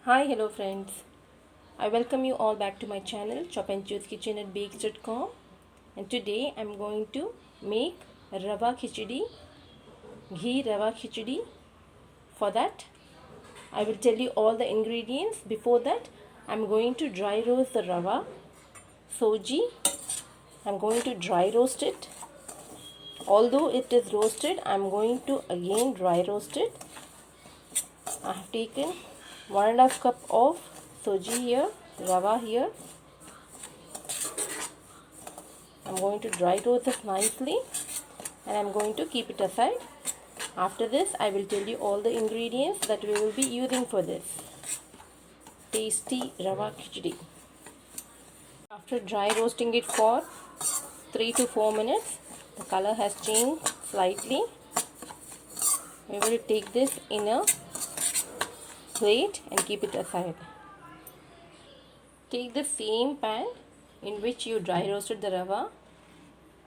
Hi, hello friends. I welcome you all back to my channel Chop and Choose Kitchen at Bakes.com, and today I'm going to make Rava Khichdi, ghee Rava Khichdi. For that, I will tell you all the ingredients. Before that, I'm going to dry roast the Rava, soji. I'm going to dry roast it. Although it is roasted, I'm going to again dry roast it. I have taken 1.5 cup of soji here, Rava here. I'm going to dry roast this nicely and I'm going to keep it aside. After this, I will tell you all the ingredients that we will be using for this tasty Rava Khichdi. After dry roasting it for 3 to 4 minutes, the color has changed slightly. We will take this in a plate and keep it aside. Take the same pan in which you dry roasted the Rava,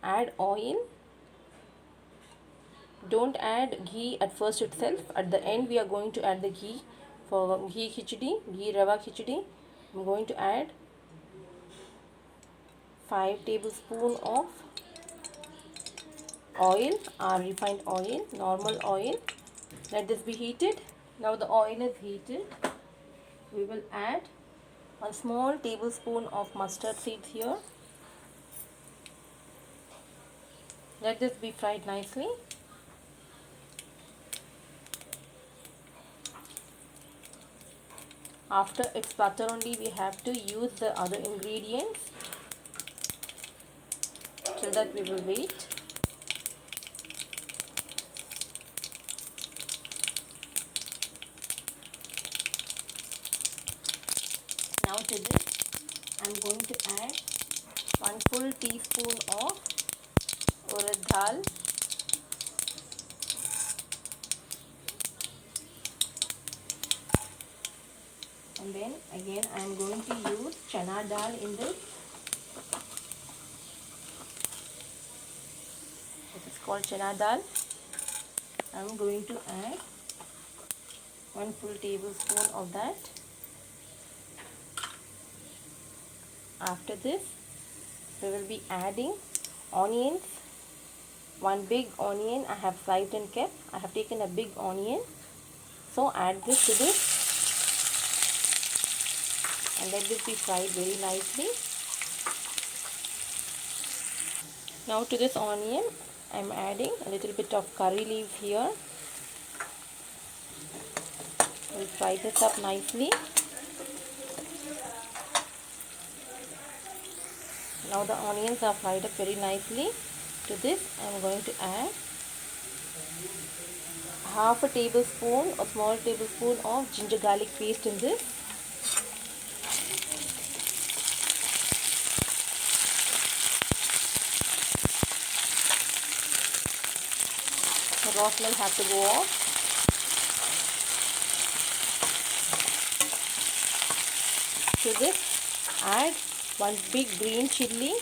add oil. Don't add ghee at first itself. At the end we are going to add the ghee for ghee khichdi, ghee Rava khichdi. I'm going to add 5 tablespoons of oil, or refined oil, normal oil. Let this be heated. Now the oil is heated. We will add 1 small tablespoon of mustard seeds here. Let this be fried nicely. After it's butter only, we have to use the other ingredients. Till that we will wait. Now to this, I'm going to add 1 full teaspoon of urad dal, and then again I am going to use chana dal in this. This is called chana dal. I am going to add 1 full tablespoon of that. After this, we will be adding onions. 1 big onion I have sliced and kept. I have taken a big onion. So add this to this and let this be fried very nicely. Now to this onion, I am adding a little bit of curry leaves here. We'll fry this up nicely. Now the onions are fried up very nicely. To this, I am going to add half a tablespoon or small tablespoon of ginger garlic paste in this. The raw smell has to go off. To this, add 1 big green chilli.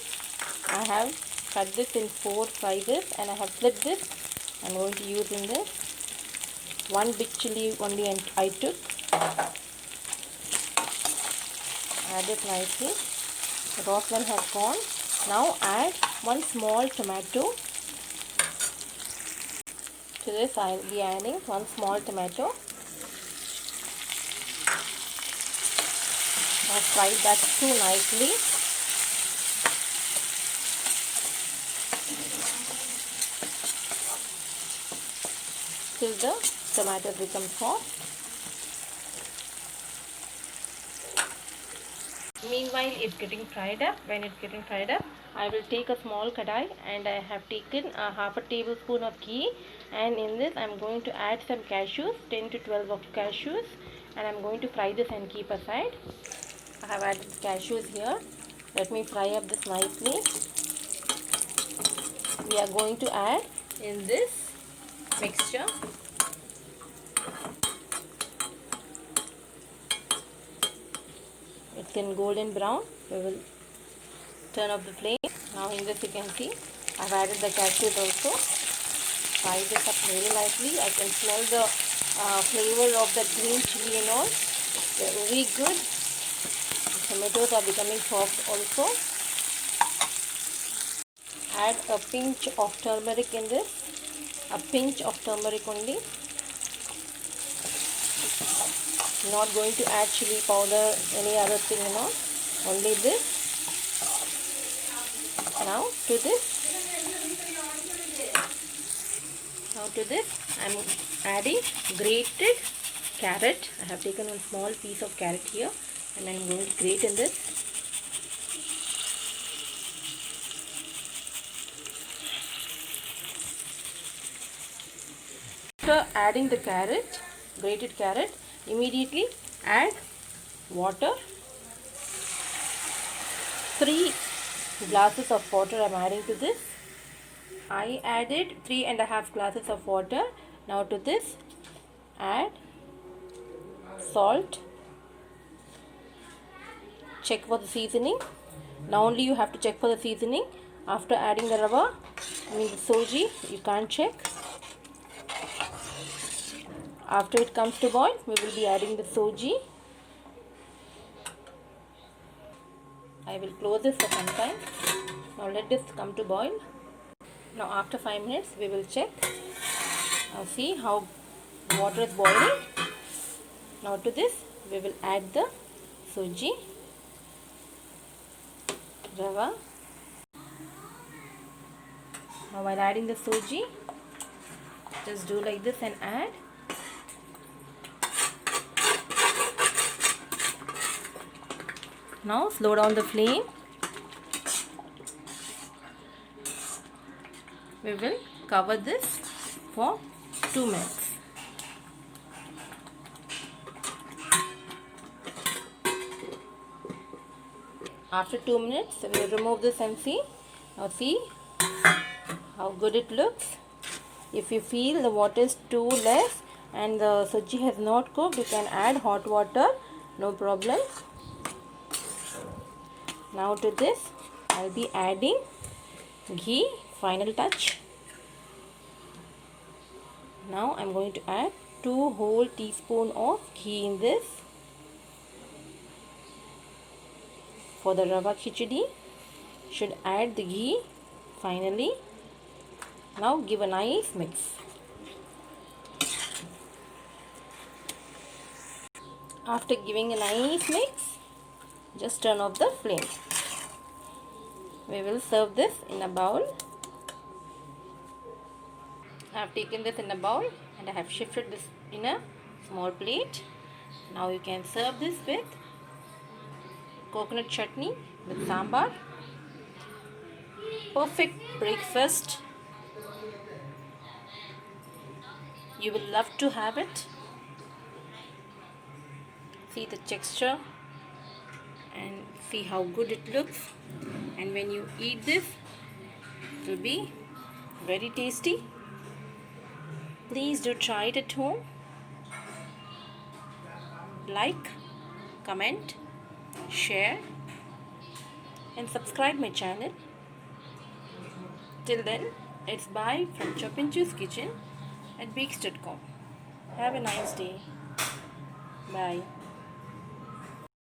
I have cut this in 4 slices and I have split this. I'm going to use in this. 1 big chilli only I took. Add it nicely. The raw smell has gone. Now add 1 small tomato. To this I will be adding 1 small tomato. Now fry that too nicely. Till the tomato becomes soft. Meanwhile, it's getting fried up. When it's getting fried up, I will take a small kadai and I have taken a half a tablespoon of ghee, and in this I'm going to add some cashews, 10 to 12 of cashews, and I'm going to fry this and keep aside. I have added cashews here. Let me fry up this nicely. We are going to add in this mixture it's in golden brown. We will turn off the flame. Now in this you can see I've added the cashews also. Fry this up really nicely. I can smell the flavor of the green chili and all. very good. Tomatoes are becoming soft also. Add a pinch of turmeric in this. A pinch of turmeric only. Not going to add chili powder, any other thing, only this. Now to this I am adding grated carrot. I have taken one small piece of carrot here and I am going to grate in this. After adding the grated carrot, immediately add water. 3 glasses of water I am adding to this. I added 3.5 glasses of water. Now to this add salt. Check for the seasoning. Now only you have to check for the seasoning. After adding the rava, the soji, you can't check. After it comes to boil, we will be adding the soji. I will close this for some time. Now let this come to boil. Now after 5 minutes we will check. Now see how water is boiling. Now to this we will add the soji, rava. Now while adding the soji, just do like this and add. Now slow down the flame. We will cover this for 2 minutes. After 2 minutes, we will remove this and see. Now see how good it looks. If you feel the water is too less and the soji has not cooked, you can add hot water, no problem. Now to this I will be adding ghee, final touch. Now I am going to add 2 whole teaspoons of ghee in this. For the rava khichdi, should add the ghee finally. Now give a nice mix. After giving a nice mix, just turn off the flame. We will serve this in a bowl. I have taken this in a bowl and I have shifted this in a small plate. Now you can serve this with coconut chutney with sambar. Perfect breakfast. You will love to have it. See the texture and see how good it looks, and when you eat this it will be very tasty. Please do try it at home. Like, comment, share and subscribe my channel. Till then, it's bye from Chop and Juice Kitchen at Bakes.com. Have a nice day. Bye.